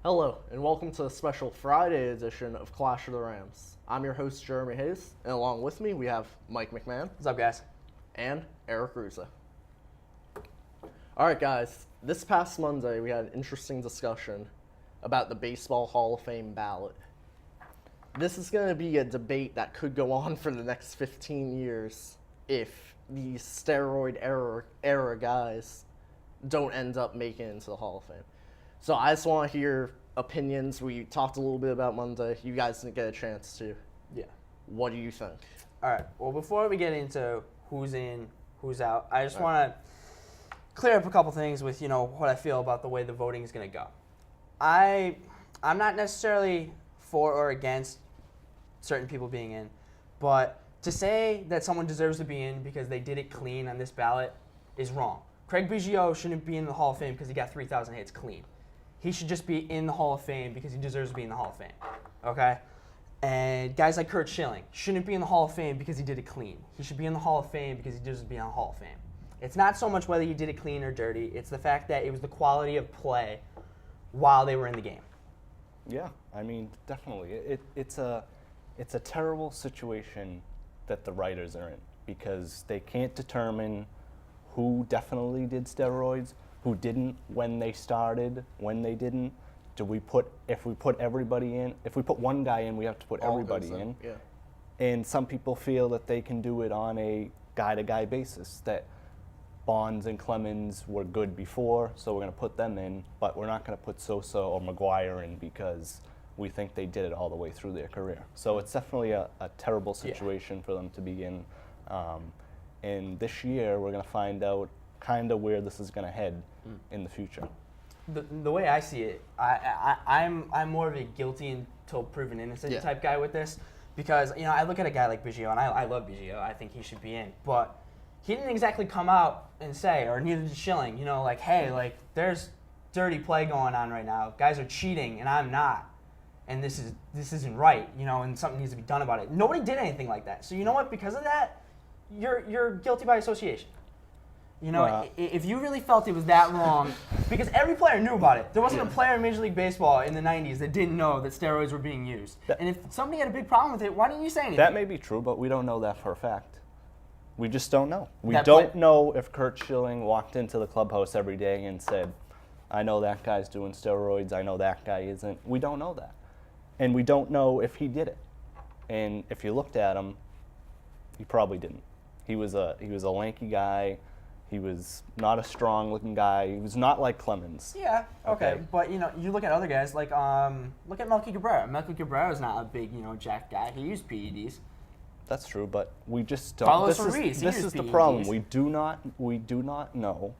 Hello, and welcome to the special Friday edition of Clash of the Rams. I'm your host, Jeremy Hayes, and along with me, we have Mike McMahon. What's up, guys? And Eric Russo. All right, guys, this past Monday, we had an interesting discussion about the Baseball Hall of Fame ballot. This is going to be a debate that could go on for the next 15 years if these steroid era guys don't end up making it into the Hall of Fame. So I just want to hear opinions. We talked a little bit about Monday. You guys didn't get a chance to. Yeah. What do you think? All right. Well, before we get into who's in, who's out, I just want to clear up a couple things with, what I feel about the way the voting is going to go. I'm not necessarily for or against certain people being in, but to say that someone deserves to be in because they did it clean on this ballot is wrong. Craig Biggio shouldn't be in the Hall of Fame because he got 3,000 hits clean. He should just be in the Hall of Fame because he deserves to be in the Hall of Fame, okay? And guys like Curt Schilling shouldn't be in the Hall of Fame because he did it clean. He should be in the Hall of Fame because he deserves to be in the Hall of Fame. It's not so much whether you did it clean or dirty. It's the fact that it was the quality of play while they were in the game. Yeah, I mean, definitely. It's a terrible situation that the writers are in because they can't determine who definitely did steroids, who didn't, when they started, when they didn't. If we put everybody in, if we put one guy in, we have to put everybody in. Yeah. And some people feel that they can do it on a guy-to-guy basis, that Bonds and Clemens were good before, so we're going to put them in, but we're not going to put Sosa or McGuire in because we think they did it all the way through their career. So it's definitely a terrible situation for them to be in. And this year, we're going to find out kind of where this is going to head in the future. The way I see it, I'm more of a guilty until proven innocent type guy with this, because I look at a guy like Biggio, and I love Biggio. I think he should be in, but he didn't exactly come out and say, or neither did Schilling, hey, there's dirty play going on right now. Guys are cheating, and I'm not, and this isn't right, and something needs to be done about it. Nobody did anything like that. So you know what? Because of that, you're guilty by association. If you really felt it was that wrong, because every player knew about it. There wasn't a player in Major League Baseball in the 90s that didn't know that steroids were being used. And if somebody had a big problem with it, why didn't you say anything? That may be true, but we don't know that for a fact. We just don't know. We don't know if Curt Schilling walked into the clubhouse every day and said, I know that guy's doing steroids, I know that guy isn't. We don't know that. And we don't know if he did it. And if you looked at him, he probably didn't. He was a lanky guy. He was not a strong-looking guy. He was not like Clemens. Yeah, okay. But, you look at other guys, like, look at Melky Cabrera. Melky Cabrera is not a big, jacked guy. He used PEDs. That's true, but we just don't. Carlos Ruiz, this is the problem. We do not know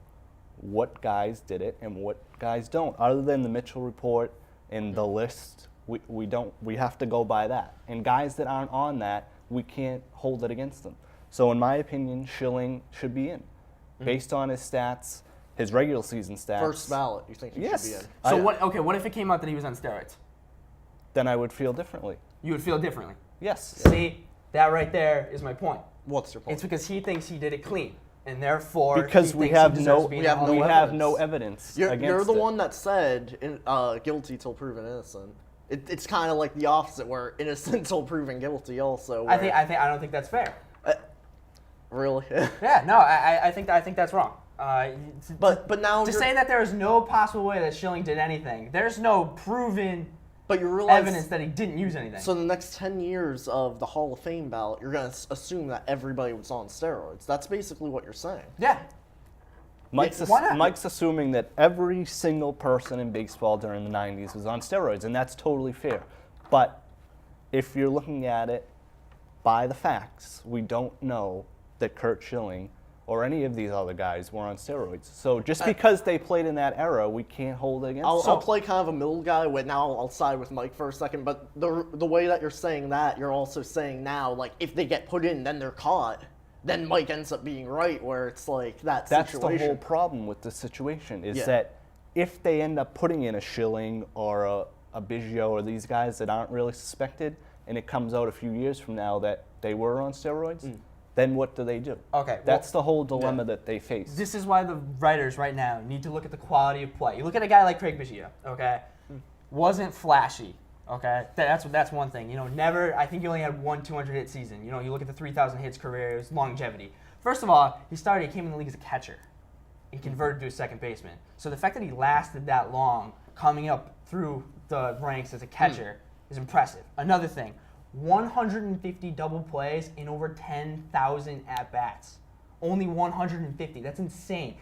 what guys did it and what guys don't. Other than the Mitchell report and the list, we don't. We have to go by that. And guys that aren't on that, we can't hold it against them. So in my opinion, Schilling should be in. Based on his stats, his regular season stats. First ballot, you think he should be in? So what if it came out that he was on steroids? Then I would feel differently. You would feel differently? Yes. See, that right there is my point. What's your point? It's because he thinks he did it clean, and therefore because we have no evidence. You're the one that said guilty till proven innocent. It's kind of like the opposite, where innocent till proven guilty. Also, I don't think that's fair. Really? Yeah, no, I think that's wrong. But now to say that there is no possible way that Schilling did anything, there's no proven you evidence that he didn't use anything. So the next 10 years of the Hall of Fame ballot, you're going to assume that everybody was on steroids. That's basically what you're saying. Yeah. Mike's assuming that every single person in baseball during the 90s was on steroids, and that's totally fair. But if you're looking at it by the facts, we don't know that Curt Schilling or any of these other guys were on steroids. So just because they played in that era, we can't hold it against them. I'll play kind of a middle guy. Now I'll side with Mike for a second. But the way that you're saying that, you're also saying now, like, if they get put in, then they're caught. Then Mike ends up being right, where it's like that situation. That's the whole problem with the situation, is that if they end up putting in a Schilling or a Biggio or these guys that aren't really suspected, and it comes out a few years from now that they were on steroids, then what do they do? Okay. That's the whole dilemma that they face. This is why the writers right now need to look at the quality of play. You look at a guy like Craig Biggio, okay? wasn't flashy. Okay, that's one thing. Never. I think he only had one 200-hit season. You look at the 3,000 hits career, it was longevity. First of all, he came in the league as a catcher. He converted to a second baseman. So the fact that he lasted that long, coming up through the ranks as a catcher, is impressive. Another thing, 150 double plays in over 10,000 at bats. Only 150. That's insane.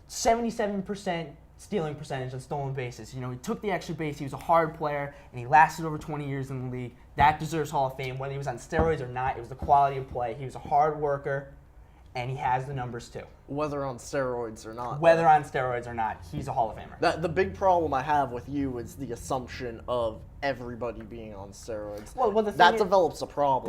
77% stealing percentage on stolen bases. He took the extra base. He was a hard player, and he lasted over 20 years in the league. That deserves Hall of Fame. Whether he was on steroids or not, it was the quality of play. He was a hard worker, and he has the numbers too. Whether on steroids or not. Whether on steroids or not, he's a Hall of Famer. The big problem I have with you is the assumption of everybody being on steroids. Well, the thing that is, develops a problem.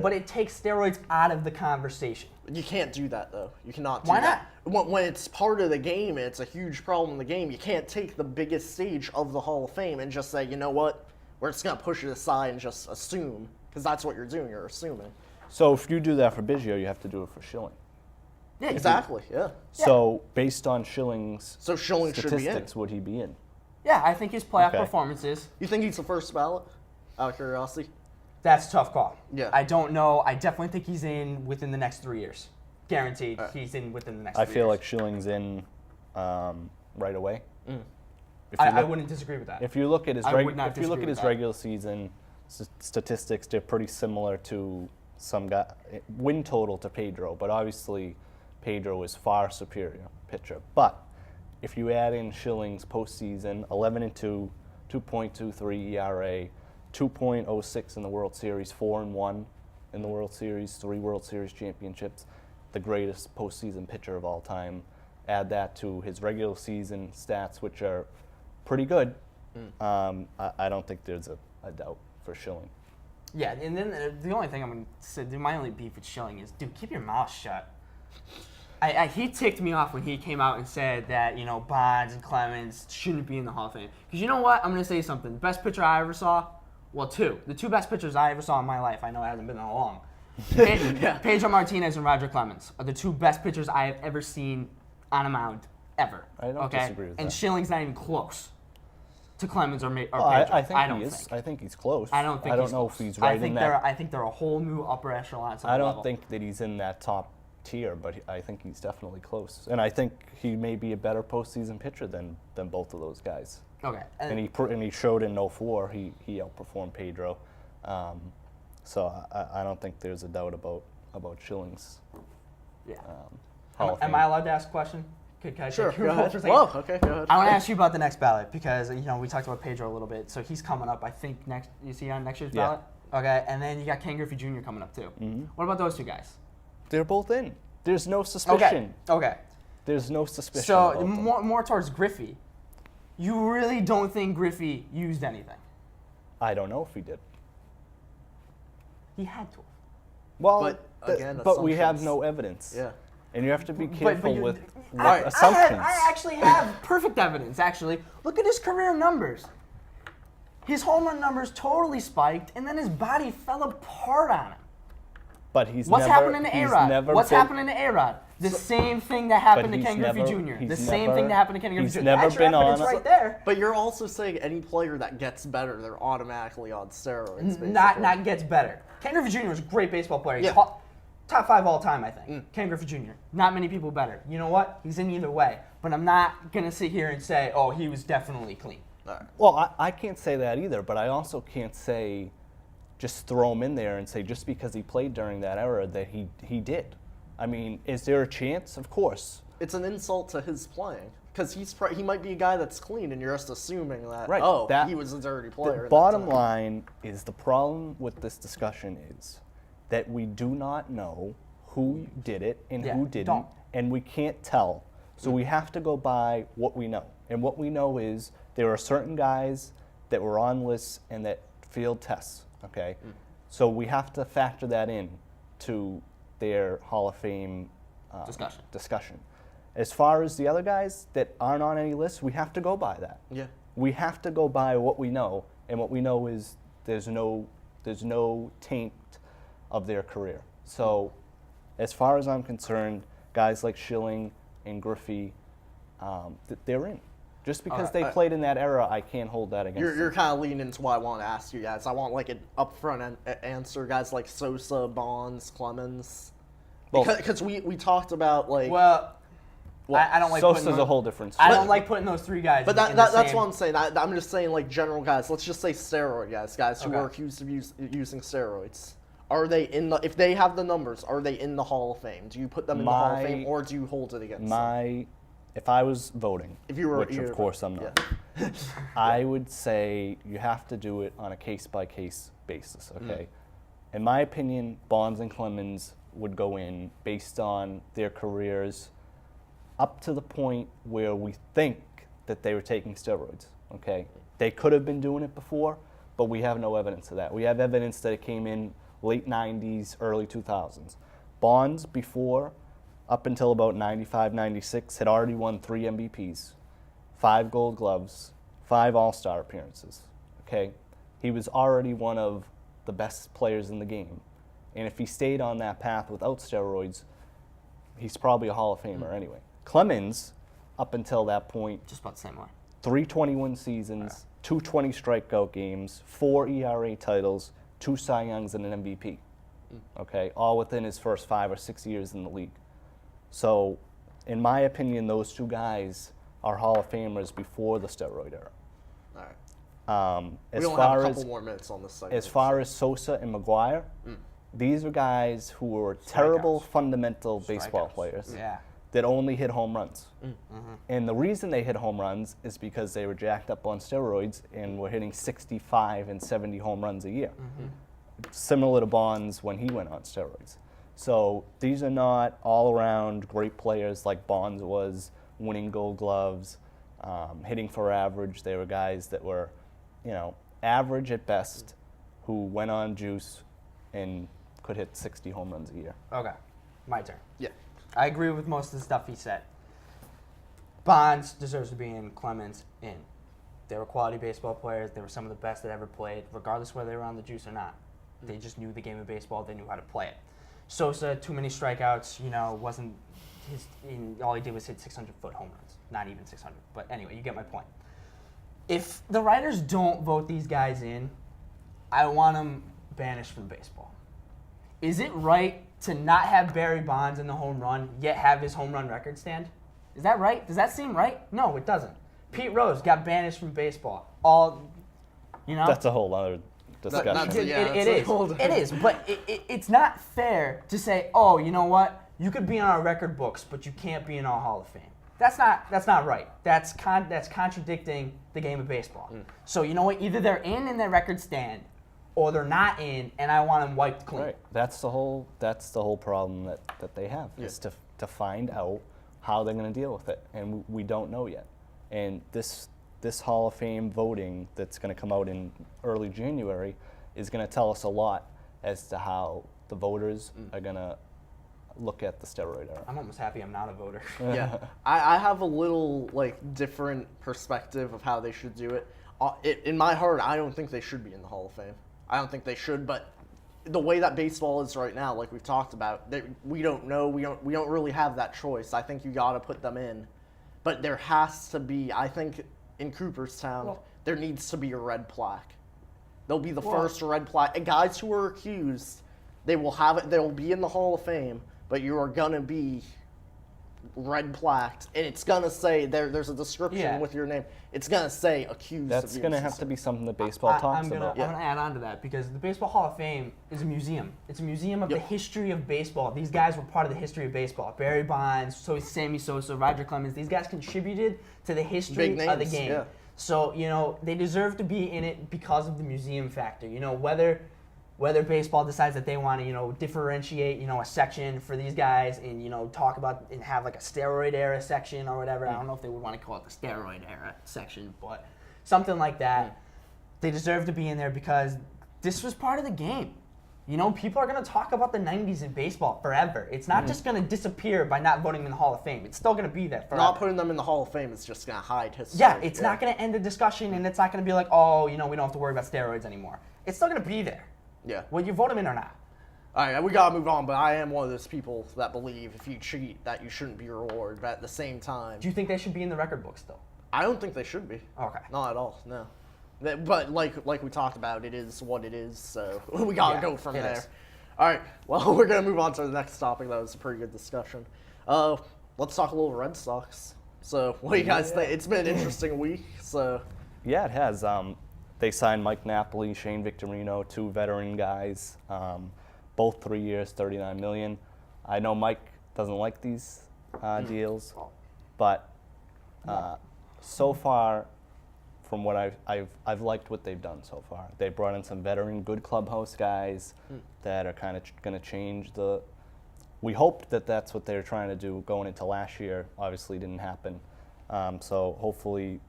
But it takes steroids out of the conversation. You can't do that, though. You cannot do Why that. When it's part of the game, it's a huge problem in the game. You can't take the biggest stage of the Hall of Fame and just say, you know what, we're just going to push it aside and just assume, because that's what you're doing. You're assuming. So if you do that for Biggio, you have to do it for Schilling. Yeah, Exactly, yeah. So based on Schilling's Schilling should be in. statistics, would he be in? Yeah, I think his playoff Okay. performances. You think he's the first ballot? Out of curiosity? That's a tough call. Yeah. I don't know. I definitely think he's in within the next 3 years. Guaranteed, he's in within the next 3 I years. feel like Schilling's in right away. If you I look- wouldn't disagree with that. If you look at his I would not if you look disagree at with his that. regular season statistics, they're pretty similar to some guy win total to Pedro, but obviously Pedro is far superior pitcher. But if you add in Schilling's postseason, 11-2, 2.23 ERA, 2.06 in the World Series, 4-1 in the World Series, 3 World Series championships, the greatest postseason pitcher of all time. Add that to his regular season stats, which are pretty good. I don't think there's a doubt for Schilling. Yeah, and then the only thing I'm going to say, my only beef with Schilling is, dude, keep your mouth shut. He ticked me off when he came out and said that, Bonds and Clemens shouldn't be in the Hall of Fame. Because you know what? I'm going to say something. The best pitcher I ever saw, well, the two best pitchers I ever saw in my life, I know it hasn't been that long. Pedro Martinez and Roger Clemens are the two best pitchers I have ever seen on a mound, ever. I don't disagree with and that. Schilling's not even close to Clemens or Pedro. I think I don't he is. think. I think he's close. I don't think I don't he's know close. if he's right in that. I think they're a whole new upper echelon. I don't level. think that he's in that top tier, but I think he's definitely close. And I think he may be a better postseason pitcher than both of those guys. Okay. And he showed in 04 he outperformed Pedro. So I don't think there's a doubt about Schilling's Yeah. Hall of Am Fame. I allowed to ask a question? Can I Sure, take your go role ahead. for a second? Whoa, okay, go ahead. I want to ask you about the next ballot because we talked about Pedro a little bit. So he's coming up. I think next. You see on next year's Yeah. ballot. Okay, and then you got Ken Griffey Jr. coming up too. Mm-hmm. What about those two guys? They're both in. There's no suspicion. Okay. There's no suspicion. So about them. more towards Griffey. You really don't think Griffey used anything? I don't know if he did. He had to. Well, But, again, but we have assumptions. no evidence. Yeah. And you have to be careful with I assumptions. actually have perfect evidence, actually. Look at his career numbers. His home run numbers totally spiked, and then his body fell apart on him. But he's What's never, happening to he's A-Rod? never What's been- happening to A-Rod? The same thing that happened to he's Ken Griffey never- Jr. The he's same never- thing that happened to Ken Griffey he's Jr. never That's your been evidence on- right there. But you're also saying any player that gets better, they're automatically on steroids. Basically. Not gets better. Ken Griffey Jr. was a great baseball player. He's Yeah. top 5 all time, I think. Ken Griffey Jr. Not many people better. You know what? He's in either way. But I'm not going to sit here and say, oh, he was definitely clean. All right. Well, I can't say that either, but I also can't say just throw him in there and say just because he played during that era that he did. I mean, is there a chance? Of course. It's an insult to his playing because he might be a guy that's clean, and you're just assuming that Right, that- he was a dirty player. The at bottom that time. line is the problem with this discussion is that we do not know who did it and Yeah, who didn't, don't. and we can't tell. So we have to go by what we know. And what we know is there are certain guys that were on lists and that failed tests, okay? So we have to factor that in to their Hall of Fame discussion. As far as the other guys that aren't on any list, we have to go by that. Yeah. We have to go by what we know, and what we know is there's no taint of their career. So, as far as I'm concerned, guys like Schilling and Griffey, they're in. Just because Okay. they played in that era, I can't hold that against You're them. kind of leaning into what I want to ask you guys. I want like an upfront answer, guys like Sosa, Bonds, Clemens. Well- Because we talked about like. Well, I don't like Sosa's putting a whole different I story. don't like putting those three guys. But in the that's same- what I'm saying. I'm just saying like general guys. Let's just say steroid guys who Okay. are accused of using steroids. Are they in the? If they have the numbers, are they in the Hall of Fame? Do you put them in the Hall of Fame, or do you hold it against them? If I was voting, If you were, which of course I'm not, Yeah. I would say you have to do it on a case-by-case basis, okay? In my opinion, Bonds and Clemens would go in based on their careers up to the point where we think that they were taking steroids, okay? They could have been doing it before, but we have no evidence of that. We have evidence that it came in late 90s, early 2000s. Bonds before, up until about 95, 96, had already won 3 MVPs, 5 Gold Gloves, 5 All-Star appearances. Okay, he was already one of the best players in the game, and if he stayed on that path without steroids, he's probably a Hall of Famer anyway. Clemens, up until that point, just about the same way. 321 seasons, 220 strikeout games, 4 ERA titles, 2 Cy Youngs, and an MVP. Okay, all within his first 5 or 6 years in the league. So, in my opinion, those 2 guys are Hall of Famers before the steroid era. All right. We As only far have a as couple more minutes on this segment. as far as Sosa and McGuire, these are guys who were terrible fundamental baseball Strikeouts. players Yeah. that only hit home runs. And the reason they hit home runs is because they were jacked up on steroids and were hitting 65 and 70 home runs a year. Similar to Bonds when he went on steroids. So these are not all-around great players like Bonds was, winning Gold Gloves, hitting for average. They were guys that were, average at best, who went on juice and could hit 60 home runs a year. Okay, my turn. Yeah. I agree with most of the stuff he said. Bonds deserves to be in, Clemens in. They were quality baseball players. They were some of the best that ever played, regardless whether they were on the juice or not. They just knew the game of baseball. They knew how to play it. Sosa, too many strikeouts. Wasn't his. All he did was hit 600-foot home runs. Not even 600. But anyway, you get my point. If the writers don't vote these guys in, I want them banished from baseball. Is it right to not have Barry Bonds in the home run, yet have his home run record stand? Is that right? Does that seem right? No, it doesn't. Pete Rose got banished from baseball. That's a whole other discussion. that's- It- yeah, it it's a is. whole It is. But it's not fair to say, oh, you know what? You could be on our record books, but you can't be in our Hall of Fame. That's not right. That's contradicting the game of baseball. So you know what? Either they're in their record stand, or they're not in, and I want them wiped clean. Right. That's the whole problem that they have, is to find out how they're going to deal with it, and we don't know yet. And this Hall of Fame voting that's going to come out in early January is going to tell us a lot as to how the voters are going to look at the steroid era. I'm almost happy I'm not a voter. Yeah, I have a little different perspective of how they should do it. In my heart, I don't think they should be in the Hall of Fame. I don't think they should, but the way that baseball is right now, like we've talked about, we don't know. We don't really have that choice. I think you got to put them in, but there has to be. I think in Cooperstown there needs to be a red plaque. They'll be the first red plaque. And guys who are accused, they will have it. They will be in the Hall of Fame, but you are gonna be red plaqued, and it's gonna say there's a description with your name. It's gonna say accused. That's going to have to be something that baseball talks about. I'm gonna add on to that because the Baseball Hall of Fame is a museum. It's a museum of the history of baseball. These guys were part of the history of baseball. Barry Bonds, Sammy Sosa, Roger Clemens. These guys contributed to the history Big of the names, game. yeah. So they deserve to be in it because of the museum factor. Whether baseball decides that they want to, differentiate, a section for these guys and, talk about and have like a steroid era section or whatever. I don't know if they would want to call it the steroid era section, but something like that. They deserve to be in there because this was part of the game. People are going to talk about the 90s in baseball forever. It's not just going to disappear by not voting them in the Hall of Fame. It's still going to be there forever. Not putting them in the Hall of Fame is just going to hide history. Yeah, it's not going to end the discussion, and it's not going to be like, oh, we don't have to worry about steroids anymore. It's still going to be there. Yeah. Whether you vote them in or not. All right, we got to move on, but I am one of those people that believe if you cheat that you shouldn't be rewarded, but at the same time... Do you think they should be in the record books, though? I don't think they should be. Okay. Not at all. No. But like we talked about, it is what it is. So we gotta go from there. Is. All right. Well, we're gonna move on to the next topic. That was a pretty good discussion. Let's talk a little Red Sox. So what do you guys think? It's been an interesting week. So Yeah, it has. They signed Mike Napoli, Shane Victorino, 2 veteran guys, both 3 years, $39 million. I know Mike doesn't like these deals, but so far, from what I've liked what they've done so far. They brought in some veteran, good clubhouse guys that are kind of going to change the. We hoped that that's what they were trying to do going into last year. Obviously, didn't happen. So hopefully,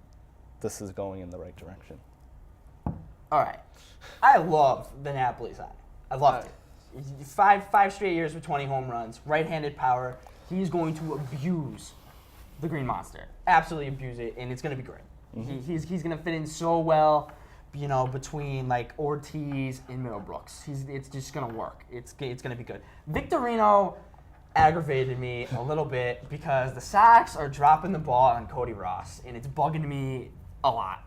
this is going in the right direction. All right. I love the Napoli sign. I loved it. Five straight years with 20 home runs, right-handed power. He's going to abuse the Green Monster. Absolutely abuse it, and it's going to be great. He's going to fit in so well, you know, between like Ortiz and Middlebrooks. It's just going to work. It's going to be good. Victorino aggravated me a little bit because the Sox are dropping the ball on Cody Ross, and it's bugging me a lot.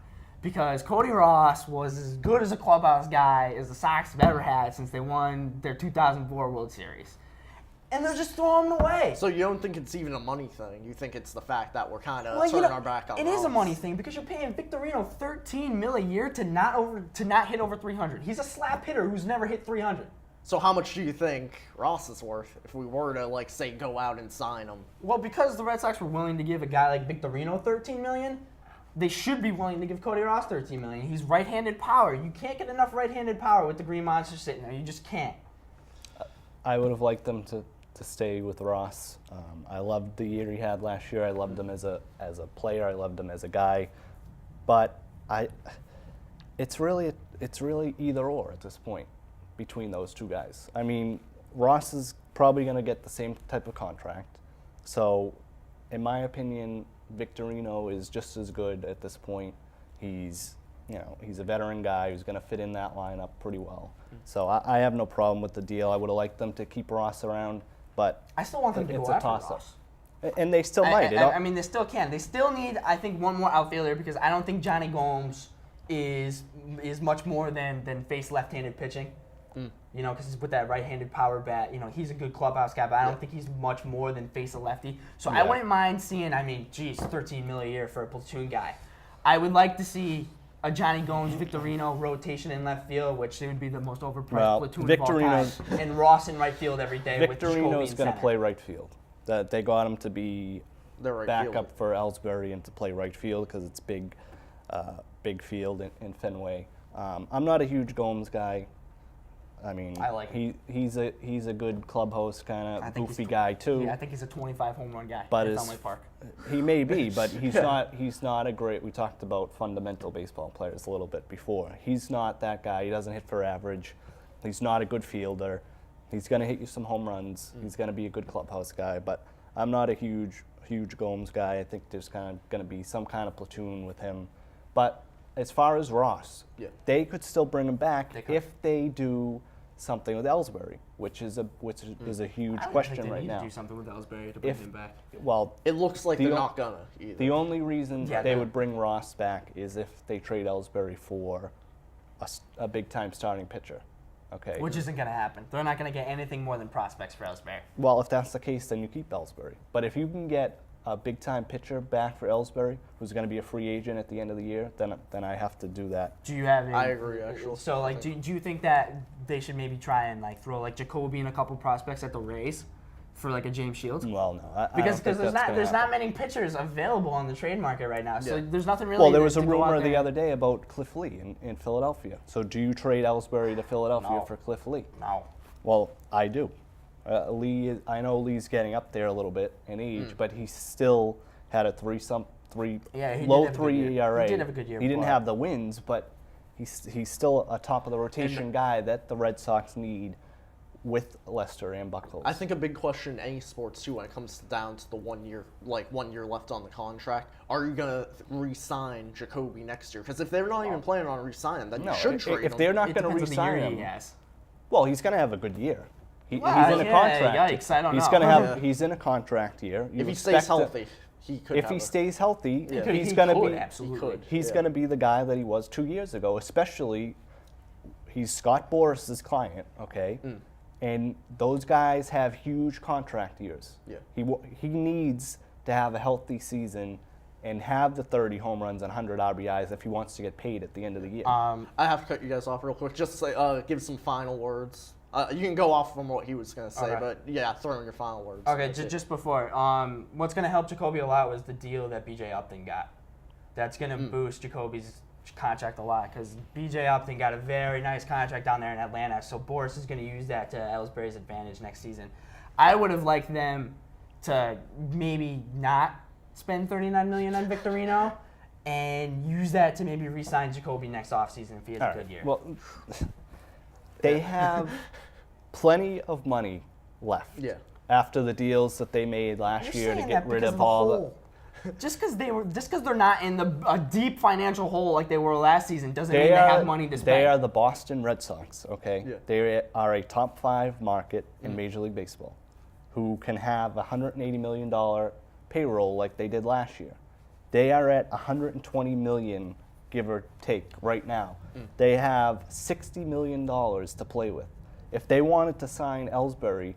Because Cody Ross was as good as a clubhouse guy as the Sox have ever had since they won their 2004 World Series. And they're just throwing him away. So you don't think it's even a money thing? You think it's the fact that we're kind of turning our back on it is a money thing because you're paying Victorino $13 million a year to not hit over 300. He's a slap hitter who's never hit 300. So how much do you think Ross is worth if we were to, like, say, go out and sign him? Well, because the Red Sox were willing to give a guy like Victorino $13 million, they should be willing to give Cody Ross $13 million. He's right-handed power. You can't get enough right-handed power with the Green Monster sitting there. You just can't. I would have liked them to stay with Ross. I loved the year he had last year. I loved him as a player. I loved him as a guy. But it's really either or at this point between those two guys. I mean, Ross is probably going to get the same type of contract. So, in my opinion, Victorino is just as good at this point. He's a veteran guy who's going to fit in that lineup pretty well. So I have no problem with the deal. I would have liked them to keep Ross around, but I still want them to it's go a after toss-up. Ross. And they still might. I mean, they still can. They still need, I think, one more outfielder because I don't think Johnny Gomes is much more than face left-handed pitching. You know, because he's with that right-handed power bat. You know, he's a good clubhouse guy, but I don't think he's much more than face a lefty. So I wouldn't mind seeing, $13 million a year for a platoon guy. I would like to see a Johnny Gomes, Victorino rotation in left field, which would be the most overpriced platoon of all time. And Ross in right field every day with Jacoby Victorino's in going to center. play right field. That they got him to be Right backup for Ellsbury and to play right field because it's big field in Fenway. I'm not a huge Gomes guy. I mean, I like he's a good clubhouse kind of goofy guy too. Yeah, I think he's a 25 home run guy But at Fenway Park. He may be, but he's not a great. We talked about fundamental baseball players a little bit before. He's not that guy. He doesn't hit for average. He's not a good fielder. He's going to hit you some home runs. He's going to be a good clubhouse guy, but I'm not a huge Gomes guy. I think there's kind of going to be some kind of platoon with him. But as far as Ross, they could still bring him back if they do something with Ellsbury, which is a huge question right now. I don't think they need to do something with Ellsbury to bring him back. Well, It looks like they're not gonna either. the only reason they would bring Ross back is if they trade Ellsbury for a big-time starting pitcher. Okay. Which isn't going to happen. They're not going to get anything more than prospects for Ellsbury. Well, if that's the case, then you keep Ellsbury. But if you can get a big-time pitcher back for Ellsbury, who's going to be a free agent at the end of the year, then I have to do that. Do you have? I agree, actually. So, like, do you think that they should maybe try and throw Jacoby and a couple prospects at the Rays for a James Shields? Well, no, because there's not many pitchers available on the trade market right now. So there's nothing really. Well, there was a to go out rumor there. the other day about Cliff Lee in Philadelphia. So do you trade Ellsbury to Philadelphia for Cliff Lee? No. Well, I do. I know Lee's getting up there a little bit in age, but he still had a low 3 ERA. He did have a good year. He didn't have the wins, but he's still a top of the rotation guy that the Red Sox need with Lester and Buchholz. I think a big question in any sports too, when it comes down to the 1 year, 1 year left on the contract, are you gonna re-sign Jacoby next year? Because if they're not even planning on re-signing, then you should trade him. If they're not going to re-sign him, well, he's going to have a good year. He's in a contract. Yikes, I don't he's know. going to have. He's in a contract year. If he stays healthy, he could. If he stays healthy, Yeah. he's He going to could, be absolutely. He could. he's Yeah. going to be the guy that he was 2 years ago. Especially, he's Scott Boris's client. Okay. And those guys have huge contract years. Yeah. He needs to have a healthy season and have the 30 home runs and 100 RBIs if he wants to get paid at the end of the year. I have to cut you guys off real quick. Just to say, give some final words. You can go off from what he was going to say, Okay. but yeah, throw in your final words. Okay, That's it. just before, what's going to help Jacoby a lot was the deal that BJ Upton got. That's going to boost Jacoby's contract a lot because BJ Upton got a very nice contract down there in Atlanta, so Boris is going to use that to Ellsbury's advantage next season. I would have liked them to maybe not spend $39 million on Victorino and use that to maybe re-sign Jacoby next offseason if he has a good year. Well, they have plenty of money left. Yeah. After the deals that they made last You're year to saying get that rid because of the all hole. Just because they're not in a deep financial hole like they were last season doesn't mean they have money to spend. They are the Boston Red Sox, okay? Yeah. They are a top 5 market in Major League Baseball who can have a $180 million payroll like they did last year. They are at $120 million, give or take, right now. They have $60 million to play with. If they wanted to sign Ellsbury,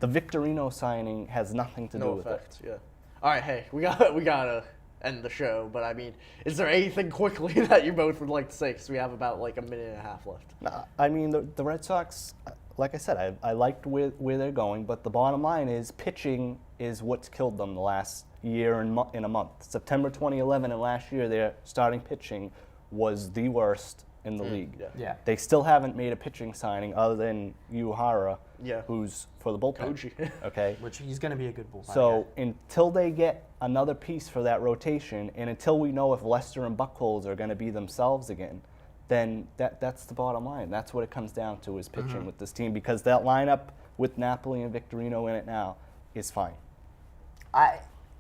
the Victorino signing has nothing to do No with effect. Yeah. All right. Hey, we gotta end the show. But I mean, is there anything quickly that you both would like to say? Because we have about like a minute and a half left. Nah, I mean, the Red Sox, like I said, I liked where they're going, but the bottom line is pitching is what's killed them the last year and in a month. September 2011 and last year, their starting pitching was the worst in the league. Yeah. Yeah. They still haven't made a pitching signing other than Uehara, Yeah. who's for the bullpen. Koji. Okay. Which he's going to be a good bullpen So guy. until they get another piece for that rotation, and until we know if Lester and Buchholz are going to be themselves again, then that's the bottom line. That's what it comes down to is pitching with this team, because that lineup with Napoli and Victorino in it now is fine.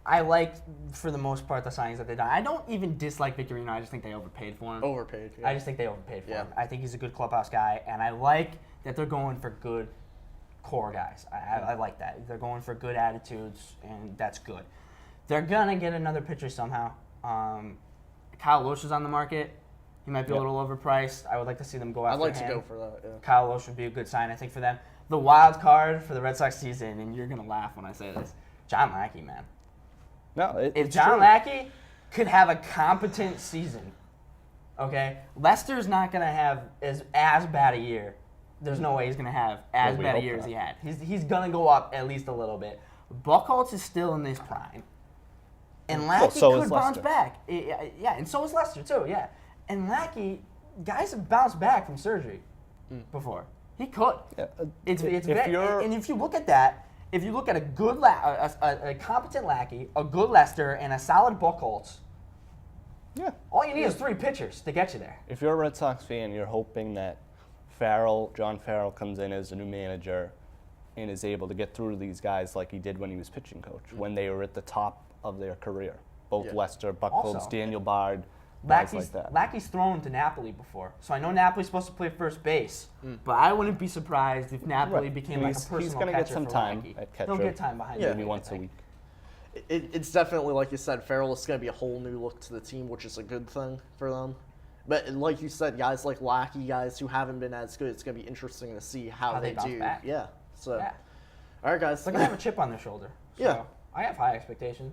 I like, for the most part, the signings that they've done. I don't even dislike Victorino. I just think they overpaid for him. Overpaid. Yeah. I just think they overpaid for Yeah. him. I think he's a good clubhouse guy, and I like that they're going for good core guys. I like that. They're going for good attitudes, and that's good. They're going to get another pitcher somehow. Kyle Loesch is on the market. He might be a Yep. little overpriced. I would like to see them go after I'd like him. to go for that. Yeah. Kyle Loesch would be a good sign, I think, for them. The wild card for the Red Sox season, and you're going to laugh when I say this, John Lackey, man. No, If it's John true. Lackey could have a competent season, okay, Lester's not going to have as bad a year. There's no way he's going to have as Well, we bad a hope year as not. he had. He's going to go up at least a little bit. Buchholz is still in his prime. And Lackey so could is bounce Lester. back. Yeah, and so is Lester, too, yeah. And Lackey, guys have bounced back from surgery before. He could. Yeah, It's if very, you're- and if you look at that, if you look at a good a competent Lackey, a good Lester, and a solid Buchholz, Yeah. all you need is 3 pitchers to get you there. If you're a Red Sox fan, you're hoping that John Farrell comes in as a new manager and is able to get through to these guys like he did when he was pitching coach, when they were at the top of their career. Both Yeah. Lester, Buchholz, Also, Daniel Bard, guys like that. Lackey's thrown to Napoli before, so I know Napoli's supposed to play first base, but I wouldn't be surprised if Napoli Right. became And like a he's personal gonna catcher get some for time Lackey. at catcher. He'll get time behind Yeah. him, Maybe I once a think. week. It's definitely, like you said, Farrell is going to be a whole new look to the team, which is a good thing for them. But like you said, guys like Lackey, guys who haven't been as good, it's going to be interesting to see how they they bounce do. back. Yeah. So, Yeah. all right, guys. They're gonna have a chip on their shoulder. So Yeah. I have high expectations.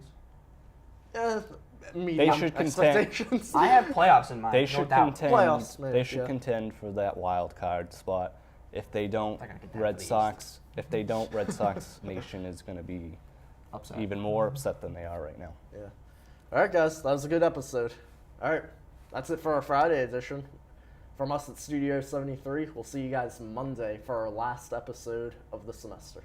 Medium should contend. expectations. I have playoffs in mind. They no should doubt. contend. Playoffs, maybe, They should yeah. contend for that wild card spot. If they don't, They're gonna contend for Red the East. Sox. If they don't, Red Sox Nation is going to be Upset. even more upset than they are right now. Yeah. All right, guys. That was a good episode. All right. That's it for our Friday edition. From us at Studio 73, we'll see you guys Monday for our last episode of the semester.